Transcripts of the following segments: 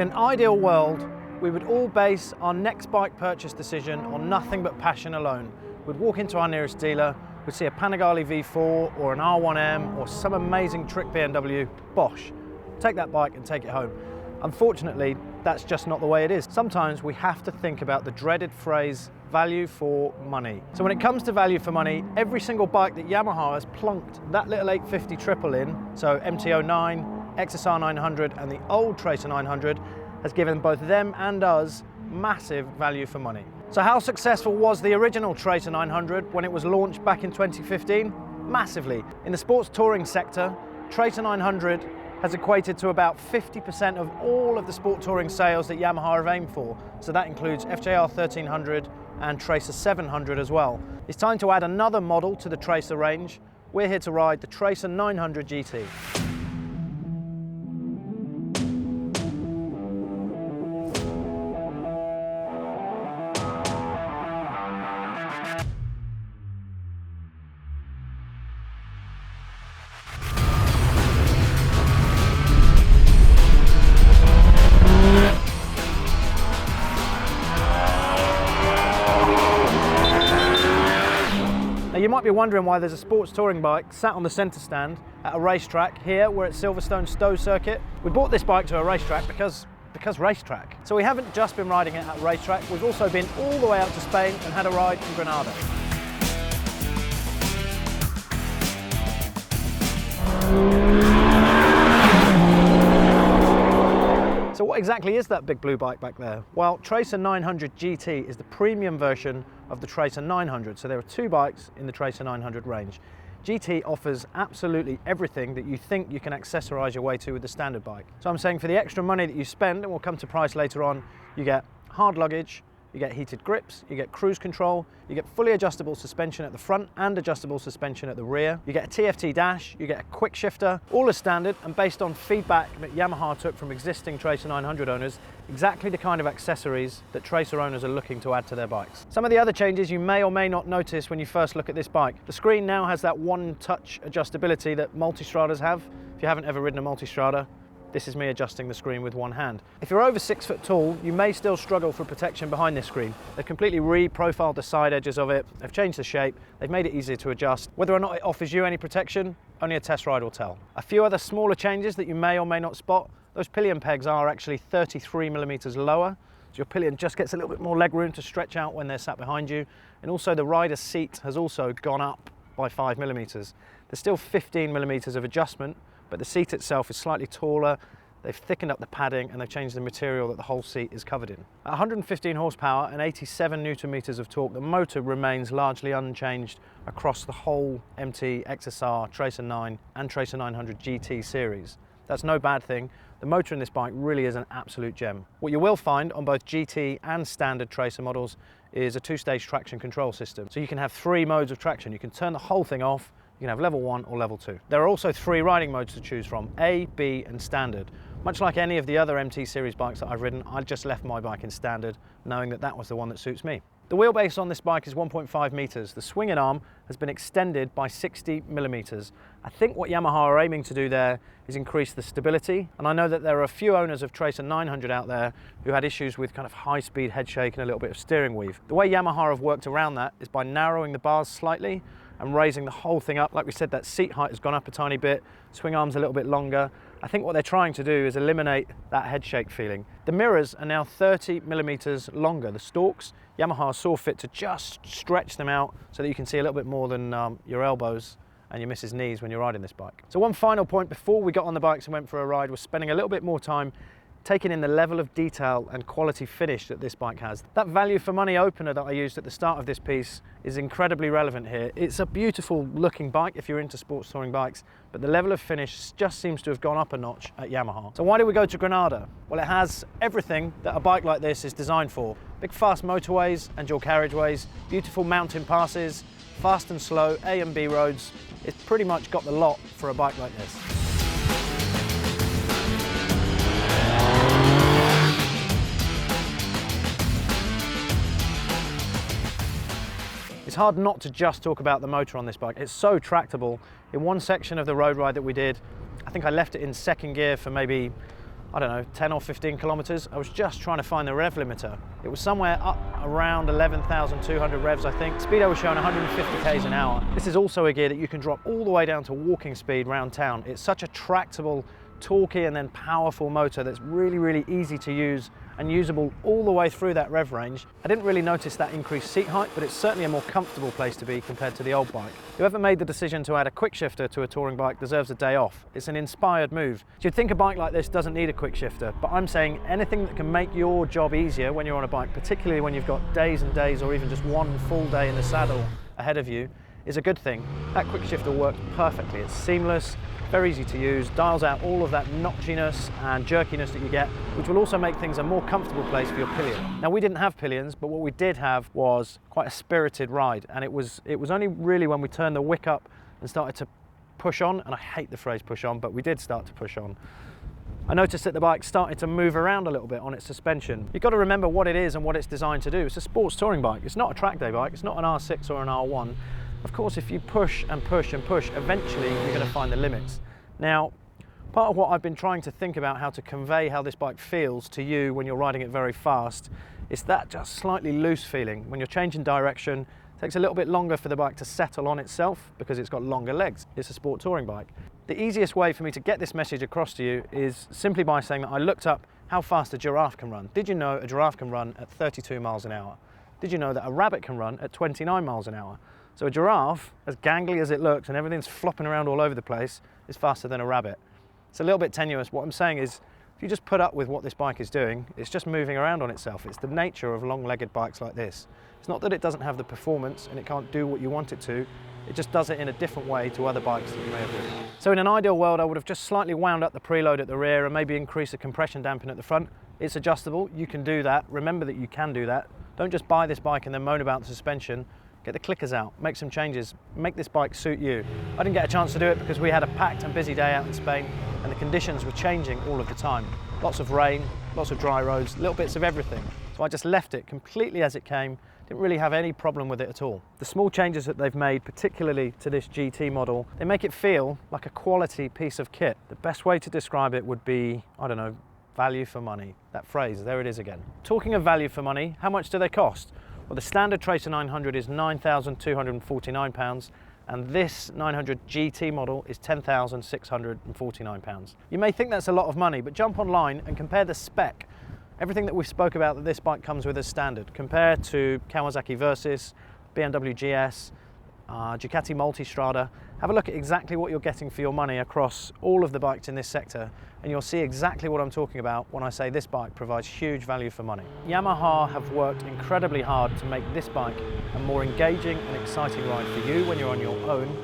an ideal world, we would all base our next bike purchase decision on nothing but passion alone. We'd walk into our nearest dealer, we'd see a Panigale V4 or an R1M or some amazing trick BMW, bosh, take that bike and take it home. Unfortunately, that's just not the way it is. Sometimes we have to think about the dreaded phrase, value for money. So when it comes to value for money, every single bike that Yamaha has plunked that little 850 triple in, so MT-09, XSR 900 and the old Tracer 900, has given both them and us massive value for money. So how successful was the original Tracer 900 when it was launched back in 2015? Massively. In the sports touring sector, Tracer 900 has equated to about 50% of all of the sport touring sales that Yamaha have aimed for. So that includes FJR 1300 and Tracer 700 as well. It's time to add another model to the Tracer range. We're here to ride the Tracer 900 GT. You might be wondering why there's a sports touring bike sat on the centre stand at a racetrack. Here we're at Silverstone Stowe Circuit. We bought this bike to a racetrack because racetrack. So we haven't just been riding it at racetrack, we've also been all the way out to Spain and had a ride in Granada. So what exactly is that big blue bike back there? Well, Tracer 900 GT is the premium version of the Tracer 900. So there are two bikes in the Tracer 900 range. GT offers absolutely everything that you think you can accessorize your way to with the standard bike. So I'm saying for the extra money that you spend, and we'll come to price later on, you get hard luggage, you get heated grips, you get cruise control, you get fully adjustable suspension at the front and adjustable suspension at the rear. You get a TFT dash, you get a quick shifter, all as standard and based on feedback that Yamaha took from existing Tracer 900 owners, exactly the kind of accessories that Tracer owners are looking to add to their bikes. Some of the other changes you may or may not notice when you first look at this bike. The screen now has that one-touch adjustability that multistradas have. If you haven't ever ridden a multistrada, this is me adjusting the screen with one hand. If you're over 6 foot tall, you may still struggle for protection behind this screen. They've completely re-profiled the side edges of it, they've changed the shape, they've made it easier to adjust. Whether or not it offers you any protection, only a test ride will tell. A few other smaller changes that you may or may not spot, those pillion pegs are actually 33mm lower, so your pillion just gets a little bit more leg room to stretch out when they're sat behind you. And also the rider's seat has also gone up by 5mm. There's still 15mm of adjustment, but the seat itself is slightly taller, they've thickened up the padding and they've changed the material that the whole seat is covered in. At 115 horsepower and 87 Nm of torque, the motor remains largely unchanged across the whole MT, XSR, Tracer 9 and Tracer 900 GT series. That's no bad thing. The motor in this bike really is an absolute gem. What you will find on both GT and standard Tracer models is a two-stage traction control system. So you can have 3 modes of traction. You can turn the whole thing off. You can have level 1 or level 2. There are also 3 riding modes to choose from, A, B and standard. Much like any of the other MT series bikes that I've ridden, I just left my bike in standard, knowing that that was the one that suits me. The wheelbase on this bike is 1.5 meters. The swinging arm has been extended by 60mm. I think what Yamaha are aiming to do there is increase the stability. And I know that there are a few owners of Tracer 900 out there who had issues with kind of high-speed head shake and a little bit of steering weave. The way Yamaha have worked around that is by narrowing the bars slightly and raising the whole thing up. Like we said, that seat height has gone up a tiny bit, swing arm's a little bit longer. I think what they're trying to do is eliminate that head shake feeling. The mirrors are now 30mm longer. The stalks, Yamaha saw fit to just stretch them out so that you can see a little bit more than your elbows and your missus' knees when you're riding this bike. So one final point before we got on the bikes and went for a ride was spending a little bit more time taking in the level of detail and quality finish that this bike has. That value for money opener that I used at the start of this piece is incredibly relevant here. It's a beautiful looking bike if you're into sports touring bikes, but the level of finish just seems to have gone up a notch at Yamaha. So why did we go to Granada? Well, it has everything that a bike like this is designed for. Big fast motorways and dual carriageways, beautiful mountain passes, fast and slow A and B roads. It's pretty much got the lot for a bike like this. It's hard not to just talk about the motor on this bike. It's so tractable. In one section of the road ride that we did, I think I left it in second gear for maybe I don't know, 10 or 15 kilometers, I was just trying to find the rev limiter. It was somewhere up around 11,200 revs, I think. Speedo was showing 150 k's an hour. This is also a gear that you can drop all the way down to walking speed around town. It's such a tractable, torquey and then powerful motor that's really, really easy to use and usable all the way through that rev range. I didn't really notice that increased seat height, but it's certainly a more comfortable place to be compared to the old bike. Whoever made the decision to add a quick shifter to a touring bike deserves a day off. It's an inspired move. You'd think a bike like this doesn't need a quick shifter, but I'm saying anything that can make your job easier when you're on a bike, particularly when you've got days and days or even just one full day in the saddle ahead of you, is a good thing. That quick shifter works perfectly. It's seamless, very easy to use, dials out all of that notchiness and jerkiness that you get, which will also make things a more comfortable place for your pillion. Now, we didn't have pillions, but what we did have was quite a spirited ride, and it was only really when we turned the wick up and started to push on, and I hate the phrase push on, but we did start to push on, I noticed that the bike started to move around a little bit on its suspension. You've got to remember what it is and what it's designed to do. It's a sports touring bike. It's not a track day bike. It's not an R6 or an R1. Of course, if you push and push and push, eventually you're going to find the limits. Now, part of what I've been trying to think about how to convey how this bike feels to you when you're riding it very fast is that just slightly loose feeling. When you're changing direction, it takes a little bit longer for the bike to settle on itself because it's got longer legs. It's a sport touring bike. The easiest way for me to get this message across to you is simply by saying that I looked up how fast a giraffe can run. Did you know a giraffe can run at 32 miles an hour? Did you know that a rabbit can run at 29 miles an hour? So a giraffe, as gangly as it looks and everything's flopping around all over the place, is faster than a rabbit. It's a little bit tenuous. What I'm saying is, if you just put up with what this bike is doing, it's just moving around on itself. It's the nature of long-legged bikes like this. It's not that it doesn't have the performance and it can't do what you want it to, it just does it in a different way to other bikes that you may have ridden. So in an ideal world, I would have just slightly wound up the preload at the rear and maybe increase the compression damping at the front. It's adjustable, you can do that. Remember that you can do that. Don't just buy this bike and then moan about the suspension. Get the clickers out, make some changes, make this bike suit you. I didn't get a chance to do it because we had a packed and busy day out in Spain and the conditions were changing all of the time. Lots of rain, lots of dry roads, little bits of everything. So I just left it completely as it came, didn't really have any problem with it at all. The small changes that they've made, particularly to this GT model, they make it feel like a quality piece of kit. The best way to describe it would be, I don't know, value for money. That phrase, there it is again. Talking of value for money, how much do they cost? Well, the standard Tracer 900 is £9,249 and this 900 GT model is £10,649. You may think that's a lot of money, but jump online and compare the spec. Everything that we spoke about that this bike comes with as standard, compared to Kawasaki Versys, BMW GS, Ducati Multistrada. Have a look at exactly what you're getting for your money across all of the bikes in this sector, and you'll see exactly what I'm talking about when I say this bike provides huge value for money. Yamaha have worked incredibly hard to make this bike a more engaging and exciting ride for you when you're on your own,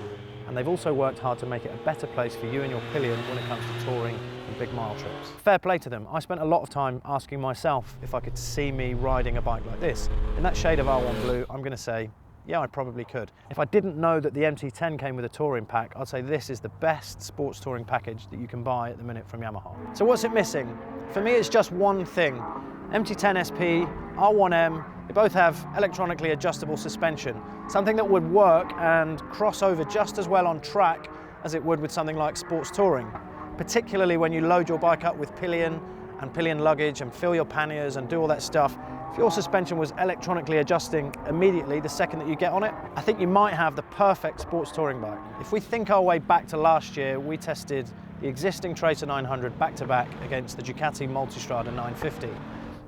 and they've also worked hard to make it a better place for you and your pillion when it comes to touring and big mile trips. Fair play to them. I spent a lot of time asking myself if I could see me riding a bike like this. In that shade of R1 blue, I'm going to say, yeah, I probably could. If I didn't know that the MT10 came with a touring pack, I'd say this is the best sports touring package that you can buy at the minute from Yamaha. So what's it missing? For me, it's just one thing. MT10 SP, R1M, they both have electronically adjustable suspension, something that would work and cross over just as well on track as it would with something like sports touring, particularly when you load your bike up with pillion and pillion luggage and fill your panniers and do all that stuff. If your suspension was electronically adjusting immediately the second that you get on it, I think you might have the perfect sports touring bike. If we think our way back to last year, we tested the existing Tracer 900 back-to-back against the Ducati Multistrada 950.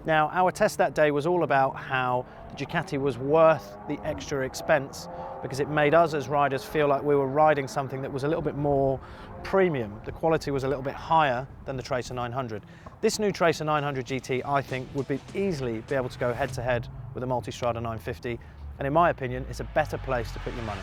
Now, our test that day was all about how the Ducati was worth the extra expense because it made us as riders feel like we were riding something that was a little bit more premium. The quality was a little bit higher than the Tracer 900. This new Tracer 900 GT, I think, would easily be able to go head-to-head with a Multistrada 950, and in my opinion, it's a better place to put your money.